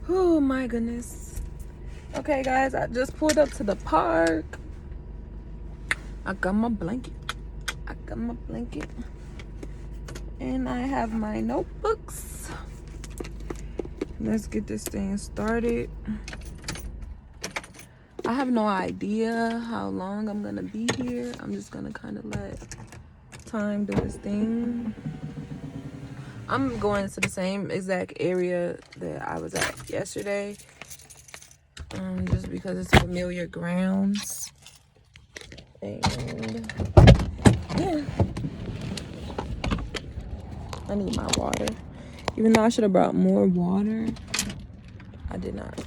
Oh my goodness. Okay guys, I just pulled up to the park. I got my blanket. And I have my notebooks. Let's get this thing started. I have no idea how long I'm gonna be here. I'm just gonna kind of let time do its thing. I'm going to the same exact area that I was at yesterday, just because it's familiar grounds. And yeah, I need my water. Even though I should have brought more water, I did not.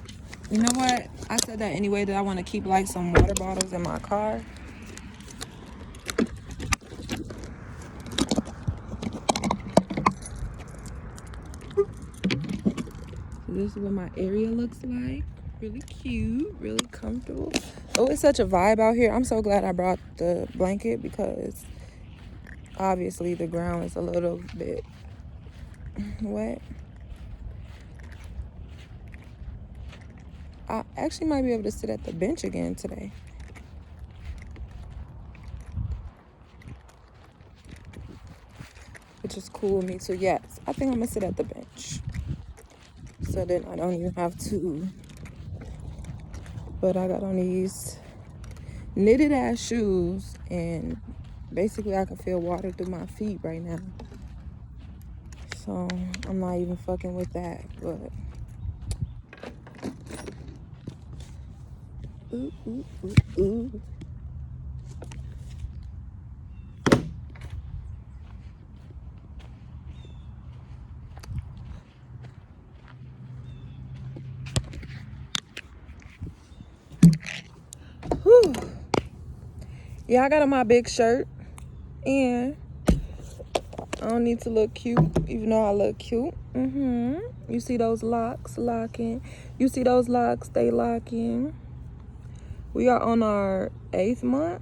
You know what? I said that anyway, that I want to keep like some water bottles in my car. This is what my area looks like. Really cute, really comfortable. Oh, it's such a vibe out here. I'm so glad I brought the blanket because obviously the ground is a little bit wet. I actually might be able to sit at the bench again today. Which is cool with me too. Yes, I think I'm gonna sit at the bench. So then I don't even have to. But I got on these knitted ass shoes and basically I can feel water through my feet right now. So I'm not even fucking with that, but ooh, ooh, ooh, ooh. Whew. Yeah, I got on my big shirt and I don't need to look cute, even though I look cute. You see those locks locking. You see those locks, they locking. We are on our 8th month.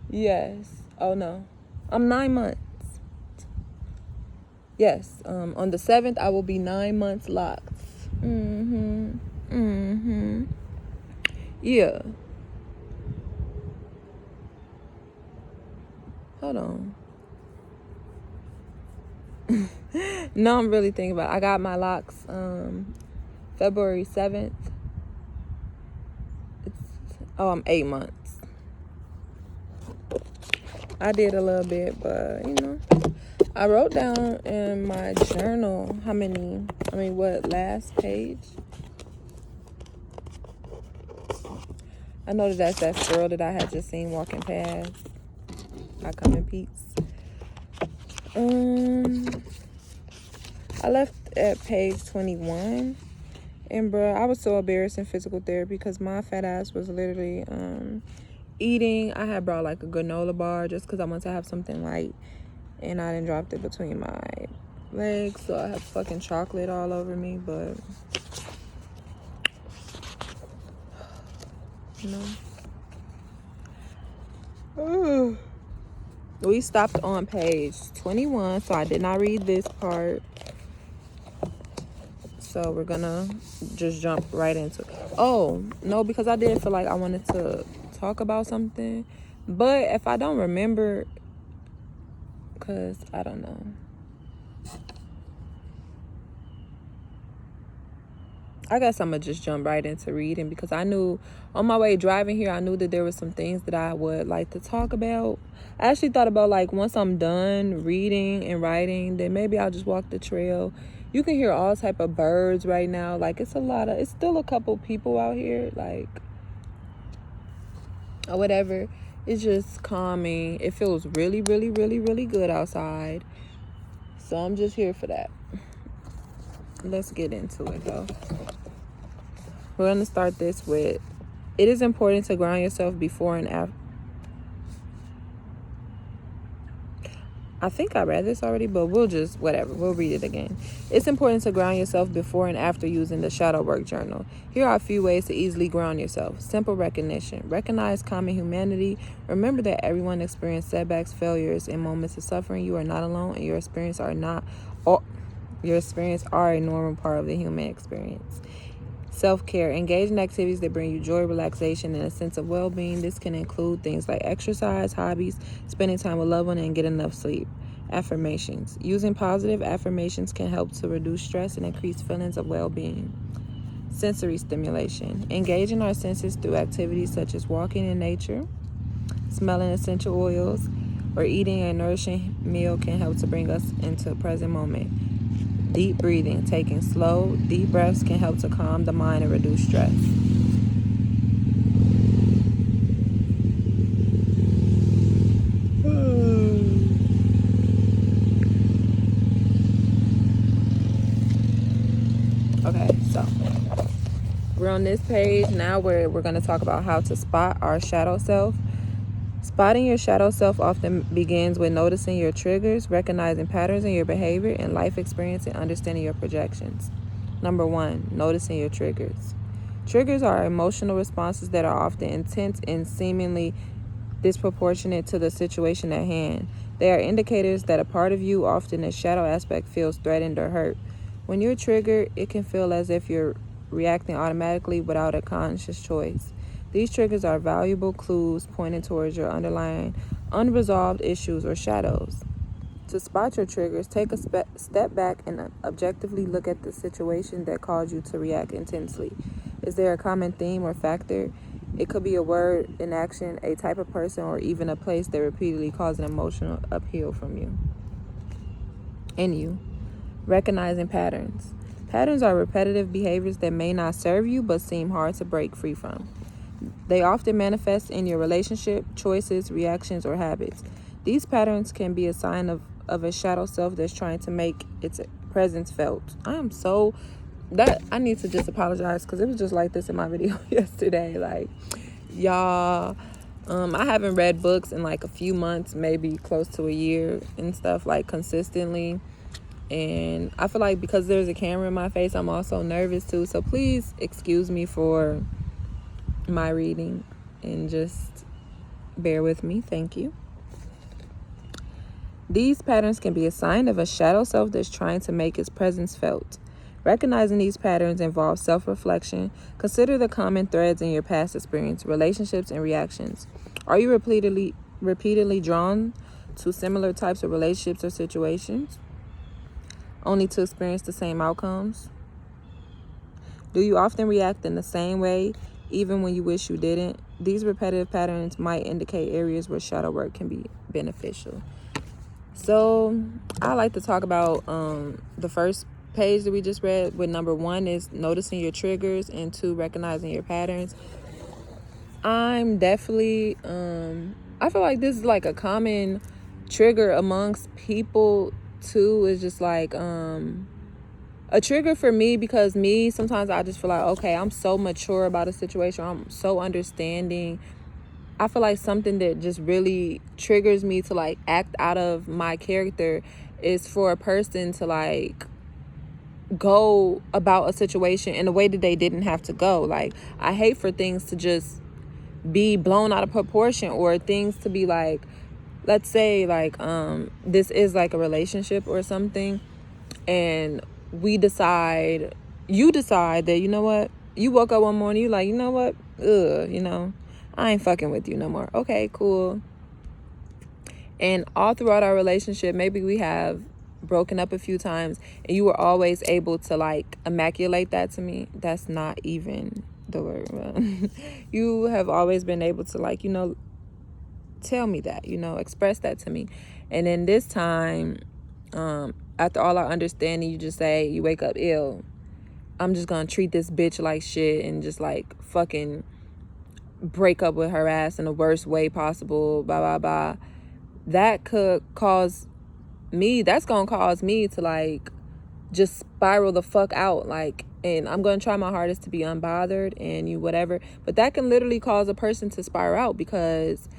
Yes. Oh no. I'm 9 months. Yes. On the 7th, I will be 9 months locked. Yeah. Hold on. No, I'm really thinking about it. I got my locks February 7th. I'm 8 months. I did a little bit, but you know, I wrote down in my journal what last page. I know that's that girl that I had just seen walking past. I come in peace. I left at page 21. And bruh, I was so embarrassed in physical therapy because my fat ass was literally eating. I had brought like a granola bar just because I wanted to have something light. And I done dropped it between my legs. So I have fucking chocolate all over me. But, you know. We stopped on page 21. So I did not read this part. So we're gonna just jump right into it. Oh, no, because I did feel like I wanted to talk about something. But if I don't remember, because I don't know. I guess I'm going to just jump right into reading because I knew on my way driving here, I knew that there were some things that I would like to talk about. I actually thought about like once I'm done reading and writing, then maybe I'll just walk the trail. You can hear all type of birds right now. Like it's still a couple people out here like or whatever. It's just calming. It feels really, really, really, really good outside. So I'm just here for that. Let's get into it though. We're going to start this with, it is important to ground yourself before and after. I think I read this already, but we'll read it again. It's important to ground yourself before and after using the shadow work journal. Here are a few ways to easily ground yourself. Simple recognition. Recognize common humanity. Remember that everyone experiences setbacks, failures, and moments of suffering. You are not alone, and your experience are a normal part of the human experience. Self-care. Engage in activities that bring you joy, relaxation, and a sense of well-being. This can include things like exercise, hobbies, spending time with loved ones, and get enough sleep. Affirmations. Using positive affirmations can help to reduce stress and increase feelings of well-being. Sensory stimulation. Engage in our senses through activities such as walking in nature, smelling essential oils, or eating a nourishing meal can help to bring us into the present moment. Deep breathing. Taking slow, deep breaths can help to calm the mind and reduce stress. Okay, so we're on this page now where we're going to talk about how to spot our shadow self. Spotting your shadow self often begins with noticing your triggers, recognizing patterns in your behavior and life experience, and understanding your projections. Number 1, noticing your triggers. Triggers are emotional responses that are often intense and seemingly disproportionate to the situation at hand. They are indicators that a part of you, often a shadow aspect, feels threatened or hurt. When you're triggered, it can feel as if you're reacting automatically without a conscious choice. These triggers are valuable clues pointing towards your underlying unresolved issues or shadows. To spot your triggers, take a step back and objectively look at the situation that caused you to react intensely. Is there a common theme or factor? It could be a word, an action, a type of person, or even a place that repeatedly caused an emotional upheaval from you. In you. Recognizing patterns. Patterns are repetitive behaviors that may not serve you but seem hard to break free from. They often manifest in your relationship, choices, reactions, or habits. These patterns can be a sign of a shadow self that's trying to make its presence felt. I need to just apologize because it was just like this in my video yesterday. Like, y'all, I haven't read books in like a few months, maybe close to a year and stuff, like consistently. And I feel like because there's a camera in my face, I'm also nervous too. So please excuse me for my reading and just bear with me. Thank you. These patterns can be a sign of a shadow self that's trying to make its presence felt. Recognizing these patterns involves self-reflection. Consider the common threads in your past experience, relationships, and reactions. Are you repeatedly drawn to similar types of relationships or situations, only to experience the same outcomes? Do you often react in the same way, even when you wish you didn't? These repetitive patterns might indicate areas where shadow work can be beneficial. So I like to talk about the first page that we just read, with number 1 is noticing your triggers, and 2, recognizing your patterns. I'm definitely I feel like this is like a common trigger amongst people too. Is just like a trigger for me, because sometimes I just feel like, okay, I'm so mature about a situation, I'm so understanding. I feel like something that just really triggers me to like act out of my character is for a person to like go about a situation in a way that they didn't have to go. Like, I hate for things to just be blown out of proportion, or things to be like, let's say like this is like a relationship or something, and you decide that, you know what, you woke up one morning, you like, you know what, I ain't fucking with you no more. Okay, cool. And all throughout our relationship, maybe we have broken up a few times, and you were always able to like immaculate that to me. That's not even the word. You have always been able to like, tell me that, express that to me. And then this time, after all our understanding, you just say, you wake up ill, I'm just gonna treat this bitch like shit and just like fucking break up with her ass in the worst way possible, blah blah blah. That's gonna cause me to like just spiral the fuck out, like, and I'm gonna try my hardest to be unbothered and whatever, but that can literally cause a person to spiral out, because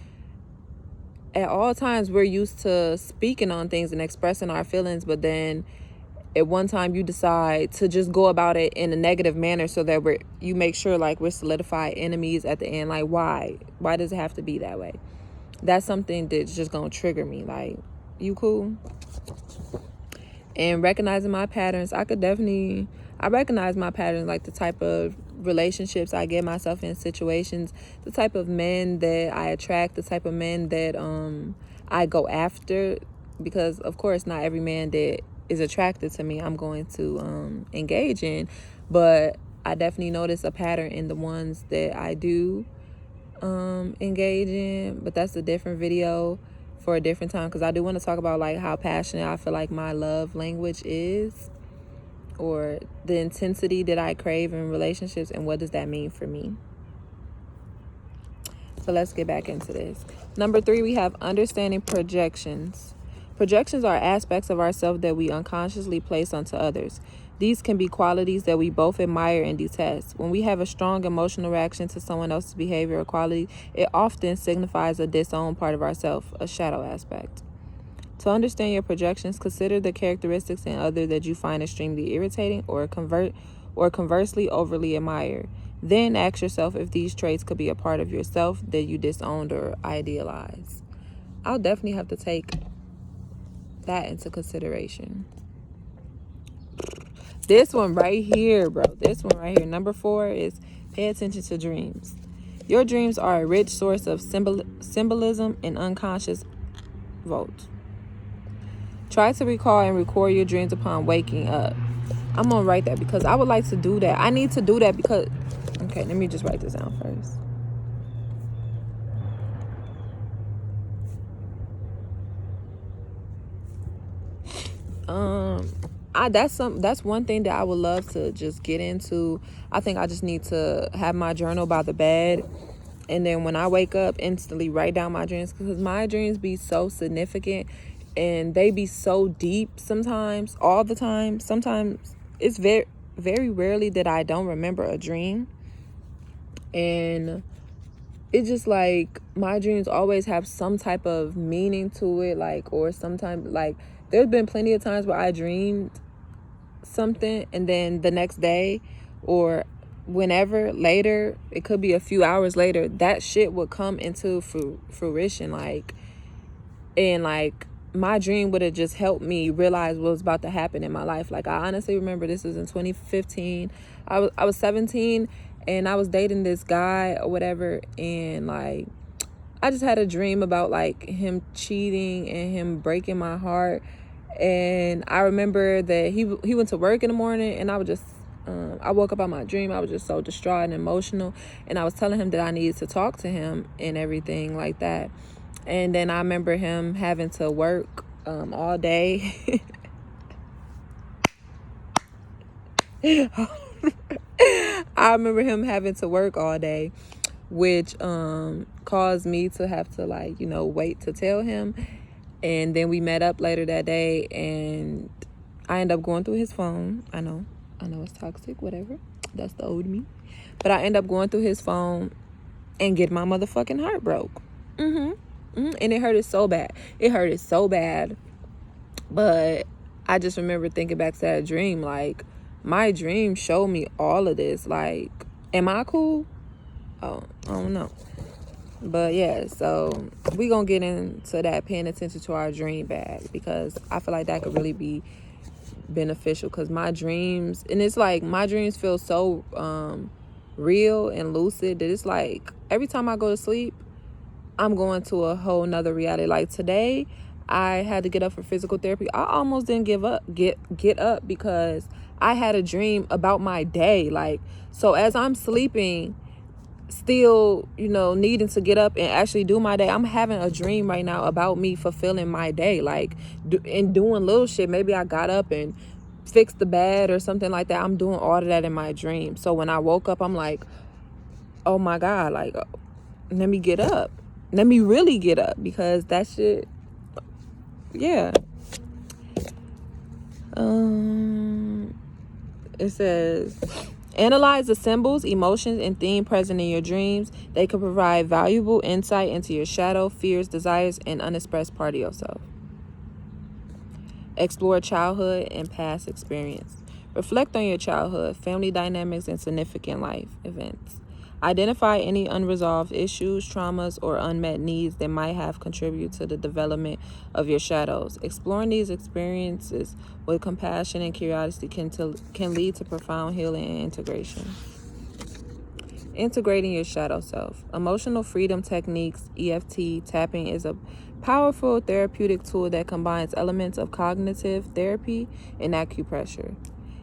at all times we're used to speaking on things and expressing our feelings, but then at one time you decide to just go about it in a negative manner so that you make sure like we're solidified enemies at the end. Like, why does it have to be that way? That's something that's just gonna trigger me. Like, you cool? And recognizing my patterns, I recognize my patterns, like the type of relationships I get myself in, situations, the type of men that I attract, the type of men that I go after, because of course not every man that is attracted to me I'm going to engage in, but I definitely notice a pattern in the ones that I do engage in. But that's a different video for a different time, because I do want to talk about like how passionate I feel like my love language is, or the intensity that I crave in relationships, and what does that mean for me. So let's get back into this. Number 3, we have understanding projections. Projections are aspects of ourselves that we unconsciously place onto others. These can be qualities that we both admire and detest. When we have a strong emotional reaction to someone else's behavior or quality, it often signifies a disowned part of ourselves, a shadow aspect. To understand your projections, consider the characteristics in others that you find extremely irritating or conversely overly admire. Then ask yourself if these traits could be a part of yourself that you disowned or idealize. I'll definitely have to take that into consideration. This one right here, bro. This one right here. Number 4 is pay attention to dreams. Your dreams are a rich source of symbolism and unconscious vote. Try to recall and record your dreams upon waking up. I'm going to write that because I would like to do that. I need to do that because... Okay, let me just write this down first. That's one thing that I would love to just get into. I think I just need to have my journal by the bed, and then when I wake up, instantly write down my dreams, because my dreams be so significant and they be so deep sometimes, all the time. Sometimes it's very, very rarely that I don't remember a dream, and it's just like my dreams always have some type of meaning to it, like, or sometimes, like, there's been plenty of times where I dreamed something and then the next day or whenever later, it could be a few hours later, that shit would come into fruition, like, and like my dream would have just helped me realize what was about to happen in my life. Like, I honestly remember this was in 2015. I was 17 and I was dating this guy or whatever, and like I just had a dream about like him cheating and him breaking my heart. And I remember that he went to work in the morning, and I was just I woke up out my dream. I was just so distraught and emotional, and I was telling him that I needed to talk to him and everything like that. And then I remember him having to work all day. I remember him having to work all day, which caused me to have to, like, you know, wait to tell him. And then we met up later that day, and I ended up going through his phone. I know it's toxic, whatever. That's the old me. But I ended up going through his phone and getting my motherfucking heart broke. And it hurted so bad. But I just remember thinking back to that dream. Like, my dream showed me all of this. Like, am I cool? Oh, I don't know. But yeah, so we gonna get into that, paying attention to our dream bag, because I feel like that could really be beneficial. Because my dreams, and it's like my dreams feel so real and lucid that it's like every time I go to sleep, I'm going to a whole nother reality. Like today, I had to get up for physical therapy. I almost didn't get up because I had a dream about my day. Like, so as I'm sleeping, still, you know, needing to get up and actually do my day, I'm having a dream right now about me fulfilling my day, like, and doing little shit. Maybe I got up and fixed the bed or something like that. I'm doing all of that in my dream. So when I woke up, I'm like, oh my God, like, let me get up. Let me really get up, because that shit, yeah. It says, Analyze the symbols, emotions, and theme present in your dreams. They can provide valuable insight into your shadow, fears, desires, and unexpressed part of yourself. Explore childhood and past experience. Reflect on your childhood, family dynamics, and significant life events. Identify any unresolved issues, traumas, or unmet needs that might have contributed to the development of your shadows. Exploring these experiences with compassion and curiosity can lead to profound healing and integration. Integrating your shadow self. Emotional freedom techniques, EFT tapping, is a powerful therapeutic tool that combines elements of cognitive therapy and acupressure.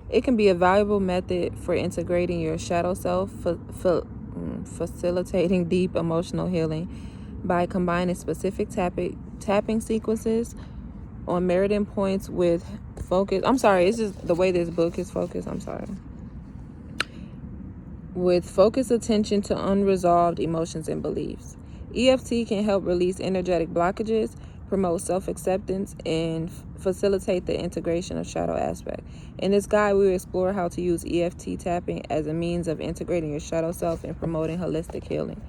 It can be a valuable method for integrating your shadow self, facilitating deep emotional healing by combining specific tapping sequences on meridian points with focus. It's just the way this book is focused. With focused attention to unresolved emotions and beliefs. EFT can help release energetic blockages, promote self-acceptance, and facilitate the integration of shadow aspect. In this guide, we will explore how to use EFT tapping as a means of integrating your shadow self and promoting holistic healing.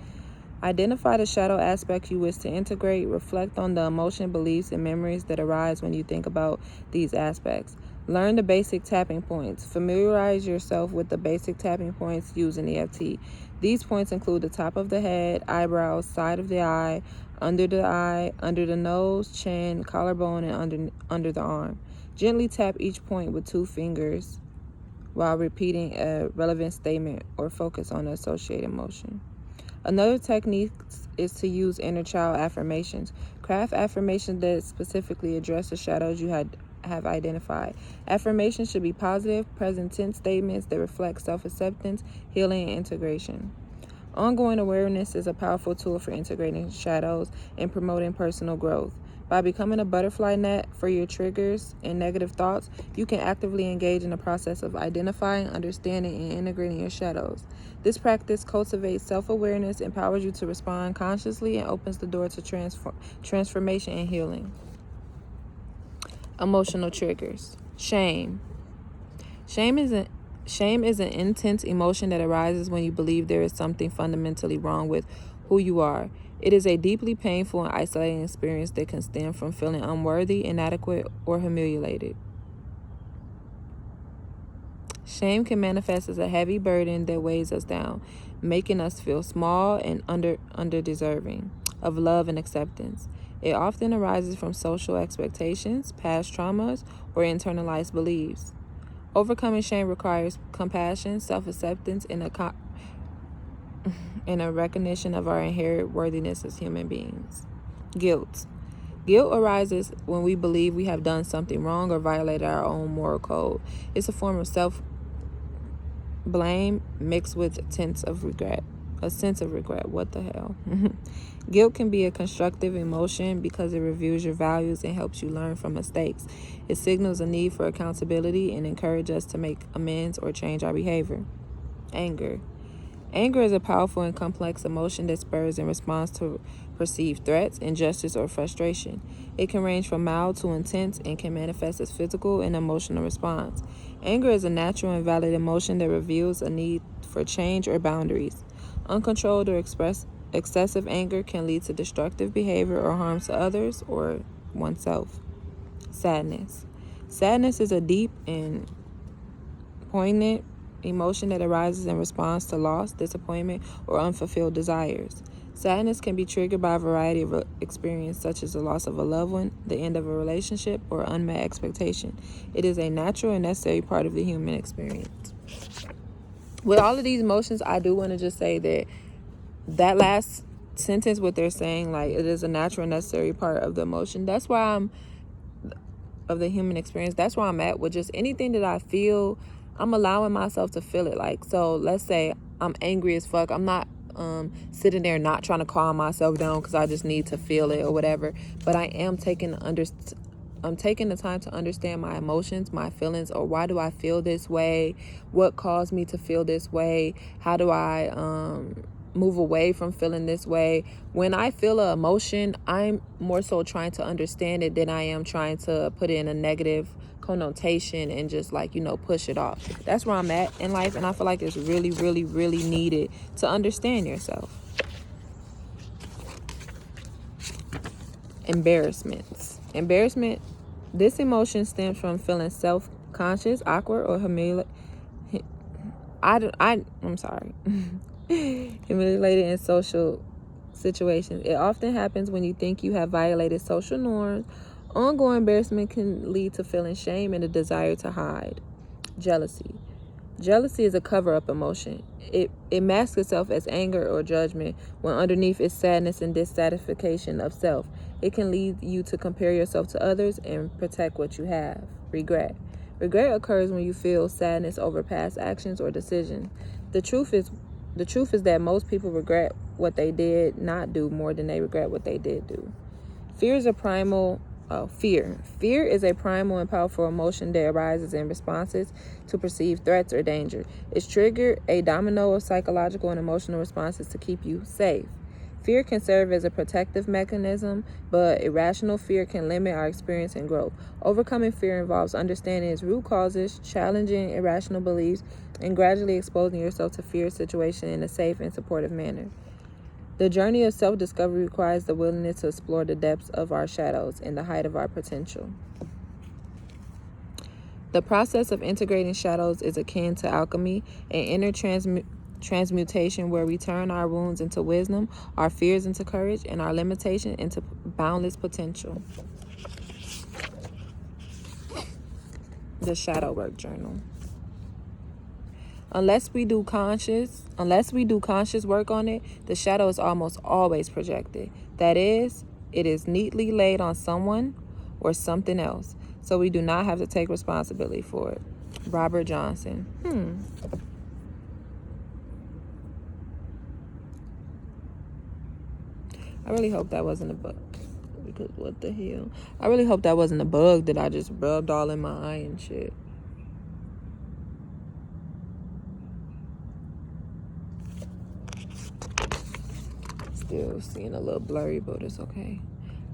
Identify the shadow aspect you wish to integrate. Reflect on the emotion, beliefs, and memories that arise when you think about these aspects. Learn the basic tapping points. Familiarize yourself with the basic tapping points used in EFT. These points include the top of the head, eyebrows, side of the eye, under the nose, chin, collarbone, and under the arm. Gently tap each point with 2 fingers while repeating a relevant statement or focus on the associated emotion. Another technique is to use inner child affirmations. Craft affirmations that specifically address the shadows you have identified. Affirmations should be positive, present tense statements that reflect self-acceptance, healing, and integration. Ongoing awareness is a powerful tool for integrating shadows and promoting personal growth. By becoming a butterfly net for your triggers and negative thoughts, you can actively engage in the process of identifying, understanding, and integrating your shadows. This practice cultivates self-awareness, empowers you to respond consciously, and opens the door to transformation and healing. Emotional triggers. Shame. Shame is an intense emotion that arises when you believe there is something fundamentally wrong with who you are. It is a deeply painful and isolating experience that can stem from feeling unworthy, inadequate, or humiliated. Shame can manifest as a heavy burden that weighs us down, making us feel small and under-deserving of love and acceptance. It often arises from social expectations, past traumas, or internalized beliefs. Overcoming shame requires compassion, self-acceptance, and a recognition of our inherent worthiness as human beings. Guilt. Guilt arises when we believe we have done something wrong or violated our own moral code. It's a form of self-blame mixed with a sense of regret. What the hell? Guilt can be a constructive emotion because it reviews your values and helps you learn from mistakes. It signals a need for accountability and encourages us to make amends or change our behavior. Anger. Anger is a powerful and complex emotion that spurs in response to perceived threats, injustice, or frustration. It can range from mild to intense and can manifest as physical and emotional response. Anger is a natural and valid emotion that reveals a need for change or boundaries. Uncontrolled or excessive anger can lead to destructive behavior or harm to others or oneself. Sadness. Sadness is a deep and poignant emotion that arises in response to loss, disappointment, or unfulfilled desires. Sadness can be triggered by a variety of experiences, such as the loss of a loved one, the end of a relationship, or unmet expectation. It is a natural and necessary part of the human experience. With all of these emotions, I do want to just say that last sentence, what they're saying, like, it is a natural and necessary part of the emotion. That's why of the human experience. That's where I'm at with just anything that I feel. I'm allowing myself to feel it. Like, so let's say I'm angry as fuck. I'm not sitting there not trying to calm myself down because I just need to feel it or whatever. But I am taking the time to understand my emotions, my feelings, or why do I feel this way? What caused me to feel this way? How do I move away from feeling this way? When I feel an emotion, I'm more so trying to understand it than I am trying to put it in a negative connotation and just like, you know, push it off. That's where I'm at in life, and I feel like it's really, really, really needed to understand yourself. Embarrassment. This emotion stems from feeling self-conscious, awkward, or humiliated. I'm sorry. Humiliated in social situations. It often happens when you think you have violated social norms. Ongoing embarrassment can lead to feeling shame and a desire to hide. Jealousy is a cover-up emotion. It masks itself as anger or judgment when underneath is sadness and dissatisfaction of self. It can lead you to compare yourself to others and protect what you have. Regret occurs when you feel sadness over past actions or decisions. The truth is that most people regret what they did not do more than they regret what they did do. Fear is a primal and powerful emotion that arises in responses to perceived threats or danger. It's triggered a domino of psychological and emotional responses to keep you safe. Fear can serve as a protective mechanism, but irrational fear can limit our experience and growth. Overcoming fear involves understanding its root causes, challenging irrational beliefs, and gradually exposing yourself to fear situation in a safe and supportive manner. The journey of self-discovery requires the willingness to explore the depths of our shadows and the height of our potential. The process of integrating shadows is akin to alchemy, an inner transmutation where we turn our wounds into wisdom, our fears into courage, and our limitation into boundless potential. The Shadow Work Journal. Unless we do conscious work on it, the shadow is almost always projected. That is, it is neatly laid on someone or something else, so we do not have to take responsibility for it. Robert Johnson. I really hope that wasn't a bug. Because what the hell? I really hope that wasn't a bug that I just rubbed all in my eye and shit. Still seeing a little blurry, but it's okay.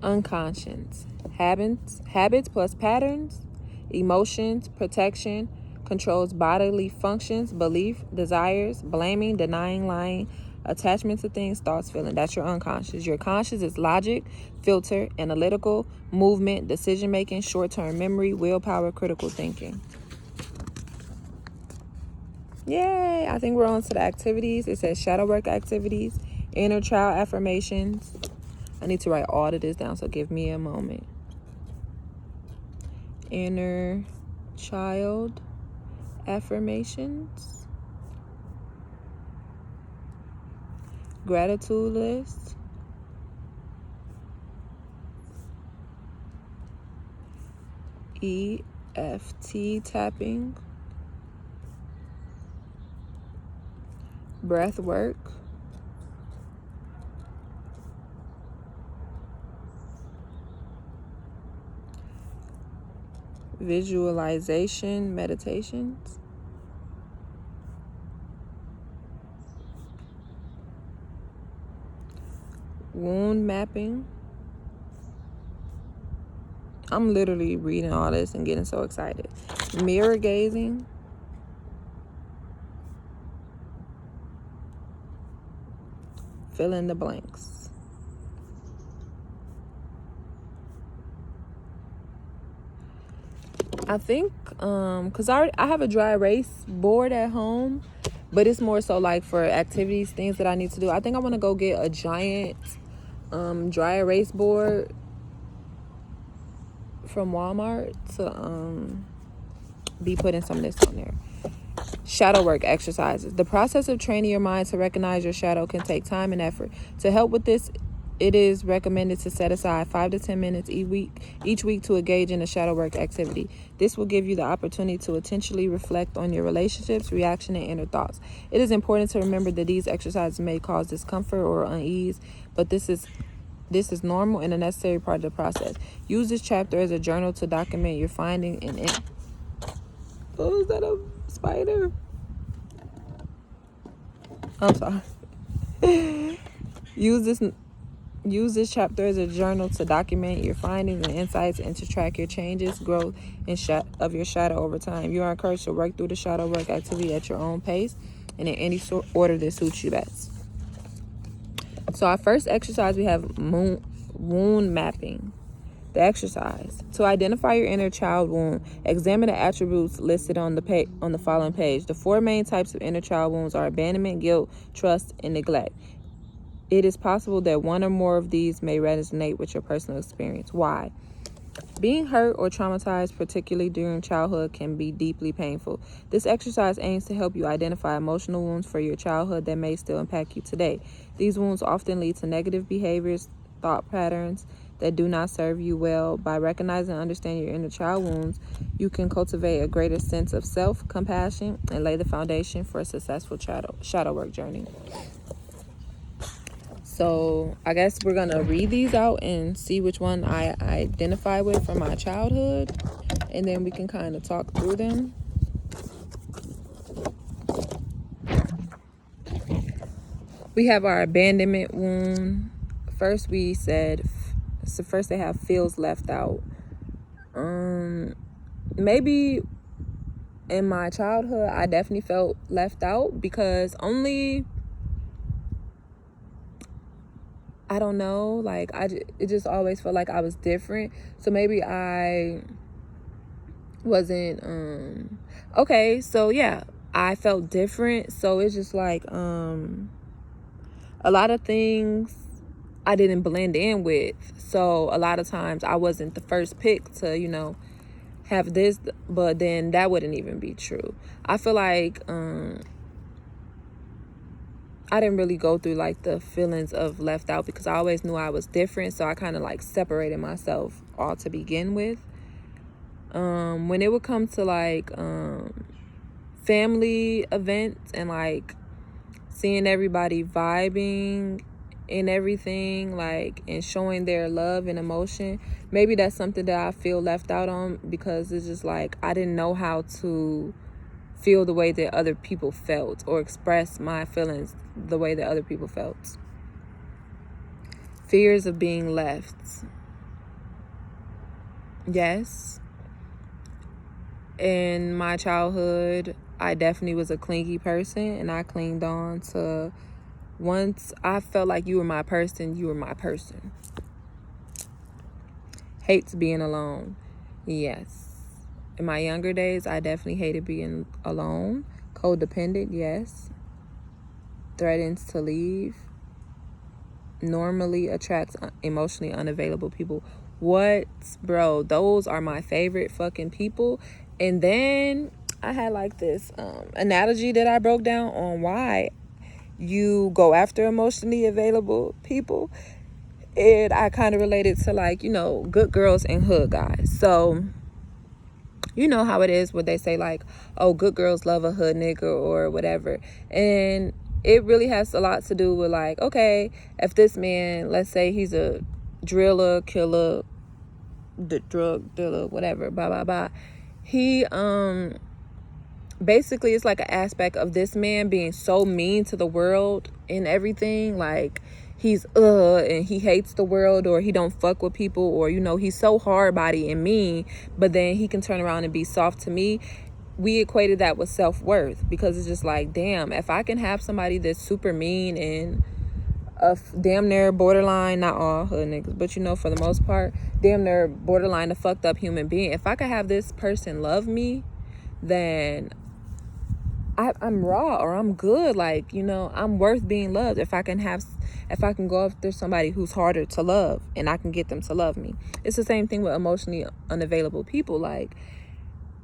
Unconscious. Habits plus patterns, emotions, protection, controls bodily functions, belief, desires, blaming, denying, lying, attachment to things, thoughts, feeling. That's your unconscious. Your conscious is logic, filter, analytical, movement, decision-making, short-term memory, willpower, critical thinking. Yay! I think we're on to the activities. It says shadow work activities, inner child affirmations. I need to write all of this down, so give me a moment. Inner child affirmations. Gratitude list. EFT tapping. Breath work. Visualization meditations. Wound mapping. I'm literally reading all this and getting so excited. Mirror gazing. Fill in the blanks. I think because I have a dry erase board at home, but it's more so like for activities, things that I need to do. I think I want to go get a giant dry erase board from Walmart to be putting some of this on there. Shadow work exercises. The process of training your mind to recognize your shadow can take time and effort. To help with this, it is recommended to set aside 5 to 10 minutes each week to engage in a shadow work activity. This will give you the opportunity to intentionally reflect on your relationships, reaction, and inner thoughts. It is important to remember that these exercises may cause discomfort or unease, but this is normal and a necessary part of the process. Use this chapter as a journal to document your findings and oh, is that a spider? I'm sorry. Use Use this chapter as a journal to document your findings and insights and to track your changes, growth, and of your shadow over time. You are encouraged to work through the shadow work activity at your own pace and in any order that suits you best. So our first exercise, we have wound mapping. The exercise: to identify your inner child wound, examine the attributes listed on the following page. The 4 main types of inner child wounds are abandonment, guilt, trust, and neglect. It is possible that one or more of these may resonate with your personal experience. Why? Being hurt or traumatized, particularly during childhood, can be deeply painful. This exercise aims to help you identify emotional wounds for your childhood that may still impact you today. These wounds often lead to negative behaviors, thought patterns that do not serve you well. By recognizing and understanding your inner child wounds, you can cultivate a greater sense of self-compassion and lay the foundation for a successful shadow work journey. So I guess we're going to read these out and see which one I identify with from my childhood. And then we can kind of talk through them. We have our abandonment wound. First we said, so first they have feels left out. Maybe in my childhood, I definitely felt left out because I don't know, like it just always felt like I was different. So maybe I wasn't okay, so yeah, I felt different. So it's just like a lot of things I didn't blend in with. So a lot of times I wasn't the first pick to, have this, but then that wouldn't even be true. I feel like I didn't really go through like the feelings of left out because I always knew I was different. So I kind of like separated myself all to begin with. When it would come to like family events and like seeing everybody vibing and everything, like, and showing their love and emotion, maybe that's something that I feel left out on because it's just like I didn't know how to feel the way that other people felt or express my feelings the way that other people felt. Fears of being left. Yes. In my childhood, I definitely was a clingy person, and I clinged on to, once I felt like you were my person, you were my person. Hates being alone. Yes. In my younger days, I definitely hated being alone. Codependent, yes. Threatens to leave. Normally attracts emotionally unavailable people. What? Bro, those are my favorite fucking people. And then I had like this analogy that I broke down on why you go after emotionally available people. And I kind of related to like, good girls and hood guys. So you know how it is where they say like, oh, good girls love a hood nigga or whatever. And it really has a lot to do with like, okay, if this man, let's say he's a driller, killer, drug dealer, whatever, blah, blah, blah. He, basically it's like an aspect of this man being so mean to the world and everything. Like he's and he hates the world, or he don't fuck with people, or he's so hard body and mean, but then he can turn around and be soft to me. We equated that with self-worth because it's just like, damn, if I can have somebody that's super mean and a damn near borderline, not all hood niggas, but for the most part, damn near borderline a fucked up human being, if I could have this person love me, then I'm raw, or I'm good. Like, I'm worth being loved if I can go after somebody who's harder to love and I can get them to love me. It's the same thing with emotionally unavailable people. Like,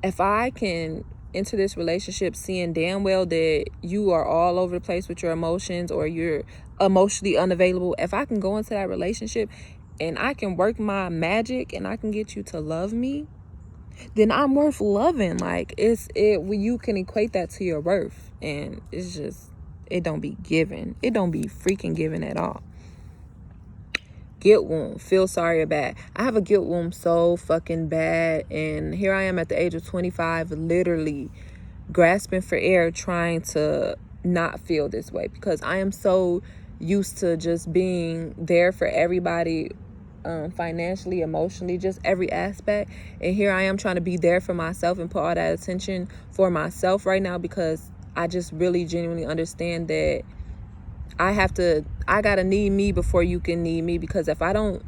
if I can enter this relationship seeing damn well that you are all over the place with your emotions, or you're emotionally unavailable, if I can go into that relationship and I can work my magic and I can get you to love me, then I'm worth loving. Like, you can equate that to your worth, and it's just, it don't be given. It don't be freaking given at all. Guilt wound. Feel sorry or bad. I have a guilt wound so fucking bad, and here I am at the age of 25, literally grasping for air, trying to not feel this way because I am so used to just being there for everybody, financially, emotionally, just every aspect. And here I am trying to be there for myself and put all that attention for myself right now, because I just really genuinely understand that I gotta need me before you can need me. Because if I don't,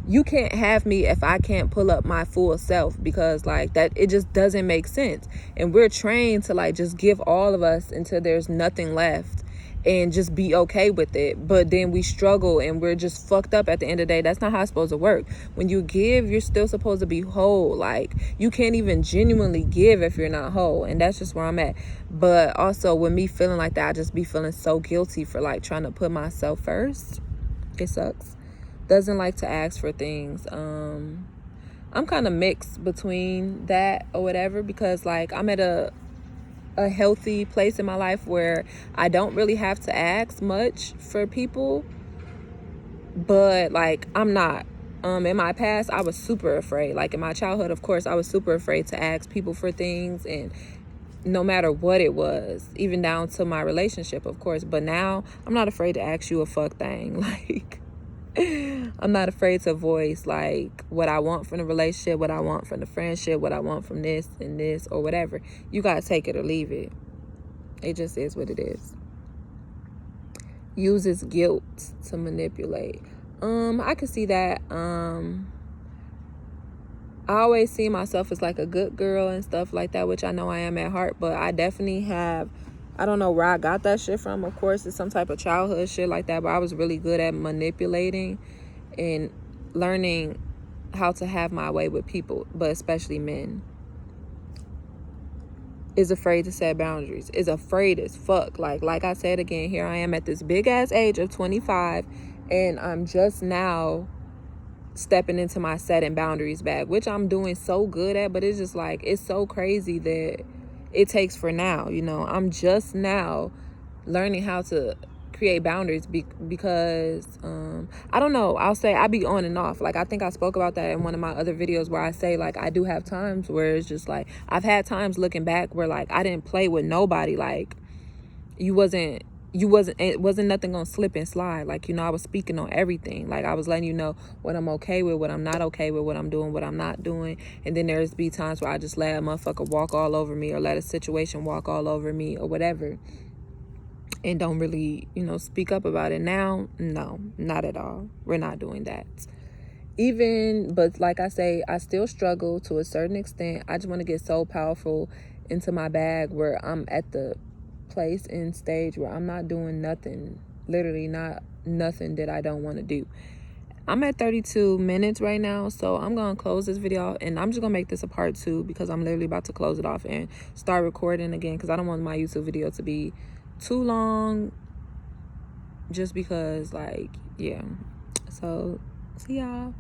you can't have me if I can't pull up my full self, because like that, it just doesn't make sense. And we're trained to like just give all of us until there's nothing left and just be okay with it. But then we struggle and we're just fucked up at the end of the day. That's not how it's supposed to work. When you give, you're still supposed to be whole. Like, you can't even genuinely give if you're not whole. And that's just where I'm at. But also with me feeling like that, I just be feeling so guilty for like trying to put myself first. It sucks. Doesn't like to ask for things. I'm kind of mixed between that or whatever, because like I'm at a healthy place in my life where I don't really have to ask much for people. But like I'm not. In my past, I was super afraid. Like in my childhood, of course, I was super afraid to ask people for things, and no matter what it was, even down to my relationship, of course. But now I'm not afraid to ask you a fuck thing. Like, I'm not afraid to voice like what I want from the relationship, what I want from the friendship, what I want from this and this or whatever. You gotta take it or leave it. It just is what it is. Uses guilt to manipulate. I can see that. I always see myself as like a good girl and stuff like that, which I know I am at heart, but I definitely have, I don't know where I got that shit from. Of course, it's some type of childhood shit like that, but I was really good at manipulating and learning how to have my way with people, but especially men. Is afraid to set boundaries. Is afraid as fuck. Like I said again, here I am at this big ass age of 25, and I'm just now stepping into my setting boundaries bag, which I'm doing so good at. But it's just like, it's so crazy that it takes for now, you know. I'm just now learning how to create boundaries because I don't know, I'll say I be on and off. Like I think I spoke about that in one of my other videos, where I say like I do have times where it's just like, I've had times looking back where like I didn't play with nobody. Like it wasn't nothing gonna slip and slide. Like, you know, I was speaking on everything. Like I was letting you know what I'm okay with, what I'm not okay with, what I'm doing, what I'm not doing. And then there's be times where I just let a motherfucker walk all over me, or let a situation walk all over me or whatever, and don't really, you know, speak up about it. Now, no, not at all. We're not doing that. But like I say, I still struggle to a certain extent. I just want to get so powerful into my bag where I'm at the place and stage where I'm not doing nothing, literally not nothing that I don't want to do. I'm at 32 minutes right now, so I'm gonna close this video, and I'm just gonna make this a part 2, because I'm literally about to close it off and start recording again, because I don't want my YouTube video to be too long, just because, like, yeah. So see y'all.